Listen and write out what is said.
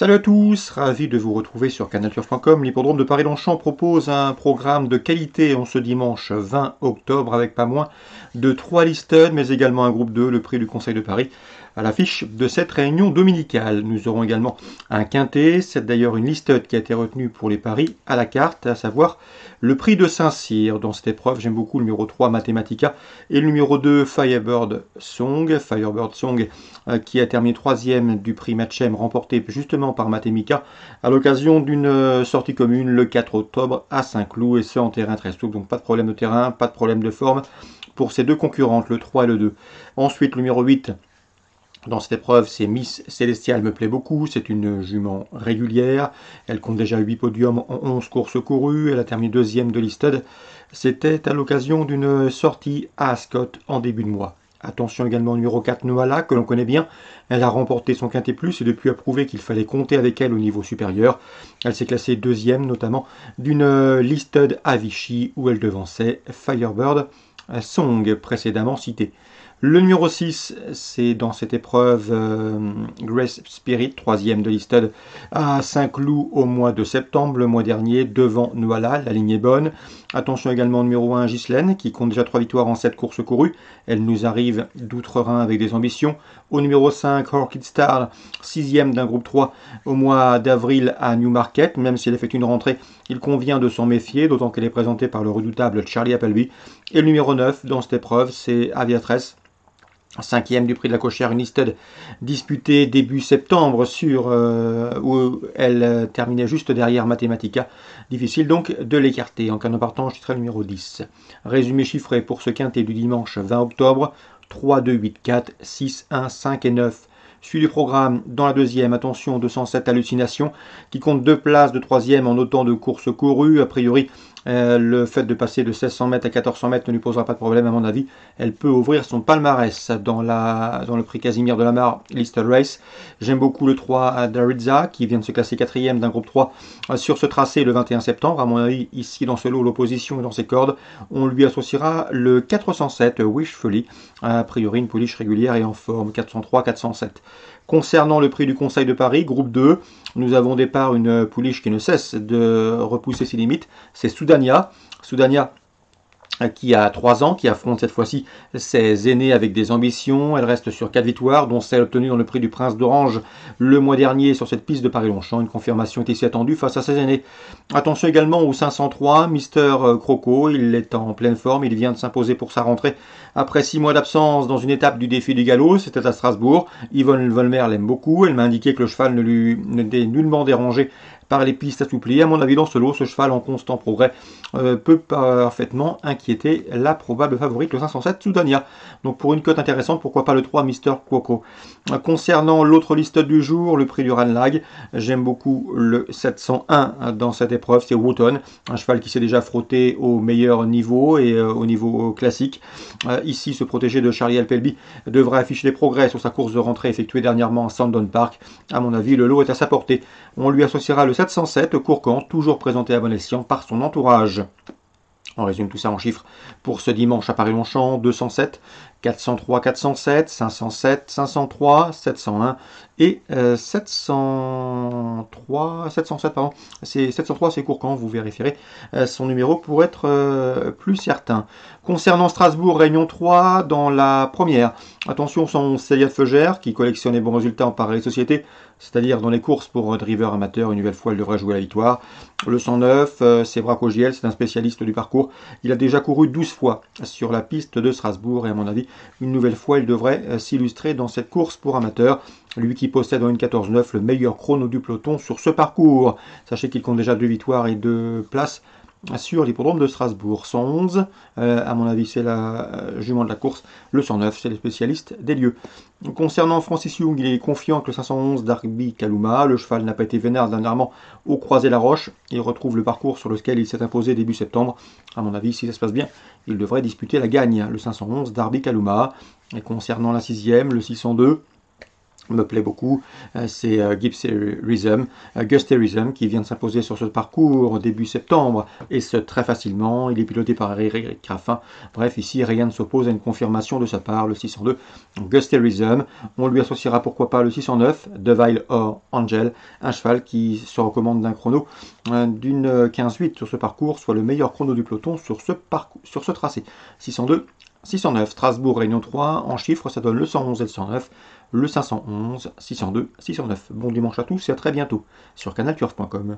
Salut à tous, ravi de vous retrouver sur canalturf.com. L'hippodrome de Paris-Longchamp propose un programme de qualité en ce dimanche 20 octobre avec pas moins de 3 listed, mais également un groupe 2, le prix du Conseil de Paris, à l'affiche de cette réunion dominicale. Nous aurons également un quintet, c'est d'ailleurs une listed qui a été retenue pour les paris à la carte, à savoir le prix de Saint-Cyr. Dans cette épreuve, j'aime beaucoup le numéro 3, Mathematica, et le numéro 2, Firebird Song. Firebird Song qui a terminé 3e du prix Matchem, remporté justement par Mathematica, à l'occasion d'une sortie commune le 4 octobre à Saint-Cloud, et ce en terrain très souple, donc pas de problème de terrain, pas de problème de forme pour ces deux concurrentes, le 3 et le 2. Ensuite, le numéro 8, dans cette épreuve, c'est Miss Célestial, me plaît beaucoup. C'est une jument régulière. Elle compte déjà 8 podiums en 11 courses courues. Elle a terminé 2e de listed. C'était à l'occasion d'une sortie à Ascot en début de mois. Attention également au numéro 4, Noala, que l'on connaît bien. Elle a remporté son quintet plus et depuis a prouvé qu'il fallait compter avec elle au niveau supérieur. Elle s'est classée 2e, notamment d'une listed à Vichy, où elle devançait Firebird Song, précédemment cité. Le numéro 6, c'est dans cette épreuve Grace Spirit, 3e de listed à Saint-Cloud au mois de septembre, le mois dernier, devant Noala, la ligne est bonne. Attention également au numéro 1, Ghislaine, qui compte déjà 3 victoires en 7 courses courues. Elle nous arrive d'outre-Rhin avec des ambitions. Au numéro 5, Orchid Star, 6e d'un groupe 3 au mois d'avril à Newmarket. Même si elle effectue une rentrée, il convient de s'en méfier, d'autant qu'elle est présentée par le redoutable Charlie Appleby. Et le numéro 9 dans cette épreuve, c'est Aviatress, 5e du prix de la cochère, une listed disputée début septembre où elle terminait juste derrière Mathematica. Difficile donc de l'écarter. En cas de partant, je serai numéro 10. Résumé chiffré pour ce quintet du dimanche 20 octobre. 3, 2, 8, 4, 6, 1, 5 et 9. Suivi du programme dans la deuxième, attention, 207 Hallucination, qui compte 2 places de 3e en autant de courses courues. A priori, le fait de passer de 1600 mètres à 1400 mètres ne lui posera pas de problème, à mon avis. Elle peut ouvrir son palmarès dans le prix Casimir de la Mare Listed Race. J'aime beaucoup le 3 Daridza, qui vient de se classer 4e d'un groupe 3 sur ce tracé le 21 septembre. À mon avis, ici, dans ce lot, l'opposition est dans ses cordes. On lui associera le 407 Wishfully, a priori une pouliche régulière et en forme, 403-407. Concernant le prix du Conseil de Paris, groupe 2, nous avons au départ une pouliche qui ne cesse de repousser ses limites. C'est Soudania. Soudania qui a 3 ans, qui affronte cette fois-ci ses aînés avec des ambitions. Elle reste sur 4 victoires, dont celle obtenue dans le prix du Prince d'Orange le mois dernier sur cette piste de Paris-Longchamp. Une confirmation est ici attendue face à ses aînés. Attention également au 503, Mister Croco. Il est en pleine forme, il vient de s'imposer pour sa rentrée après 6 mois d'absence dans une étape du défi du galop. C'était à Strasbourg. Yvonne Volmer l'aime beaucoup. Elle m'a indiqué que le cheval n'était nullement dérangé par les pistes assouplies. À mon avis, dans ce lot, ce cheval en constant progrès peut parfaitement inquiéter la probable favorite, le 507 Soudania. Donc pour une cote intéressante, pourquoi pas le 3 Mister Cuoco. Concernant l'autre liste du jour, le prix du Ranlag, j'aime beaucoup le 701 dans cette épreuve, c'est Wotton, un cheval qui s'est déjà frotté au meilleur niveau et au niveau classique. Ici, se protéger de Charlie Appleby devrait afficher des progrès sur sa course de rentrée effectuée dernièrement à Sandon Park. À mon avis, le lot est à sa portée. On lui associera le 707 Courcant, toujours présenté à bon escient par son entourage. On résume tout ça en chiffres pour ce dimanche à Paris-Longchamp, 207, 403, 407, 507, 503, 701 et 707, pardon. 703, c'est Courcant, vous vérifierez son numéro pour être plus certain. Concernant Strasbourg, Réunion 3, dans la première, attention, son Célia Feugère, qui collectionne les bons résultats en pareille société, c'est-à-dire dans les courses pour driver amateur, une nouvelle fois, elle devrait jouer la victoire. Le 109, c'est Bracogiel, c'est un spécialiste du parcours. Il a déjà couru 12 fois sur la piste de Strasbourg et à mon avis, une nouvelle fois, il devrait s'illustrer dans cette course pour amateurs. Lui qui possède en 1.14.9 le meilleur chrono du peloton sur ce parcours. Sachez qu'il compte déjà 2 victoires et 2 places sur l'hippodrome de Strasbourg. 111, à mon avis, c'est la jument de la course. Le 109, c'est le spécialiste des lieux. Concernant Francis Young, il est confiant avec le 511 Darby Kaluma. Le cheval n'a pas été vénère dernièrement au Croisé-la-Roche. Il retrouve le parcours sur lequel il s'est imposé début septembre. À mon avis, si ça se passe bien, il devrait disputer la gagne. Le 511 Darby Kaluma. Et concernant la 6e, le 602, me plaît beaucoup, c'est Gusterism qui vient de s'imposer sur ce parcours début septembre, et ce très facilement. Il est piloté par Eric Raffin. Bref, ici, rien ne s'oppose à une confirmation de sa part, le 602 Gusterism. On lui associera pourquoi pas le 609 Devile or Angel, un cheval qui se recommande d'un chrono d'une 15-8 sur ce parcours, soit le meilleur chrono du peloton sur ce tracé. 602 609, Strasbourg, Réunion 3, en chiffres, ça donne le 111 et le 109, le 511, 602, 609. Bon dimanche à tous et à très bientôt sur canalturf.com.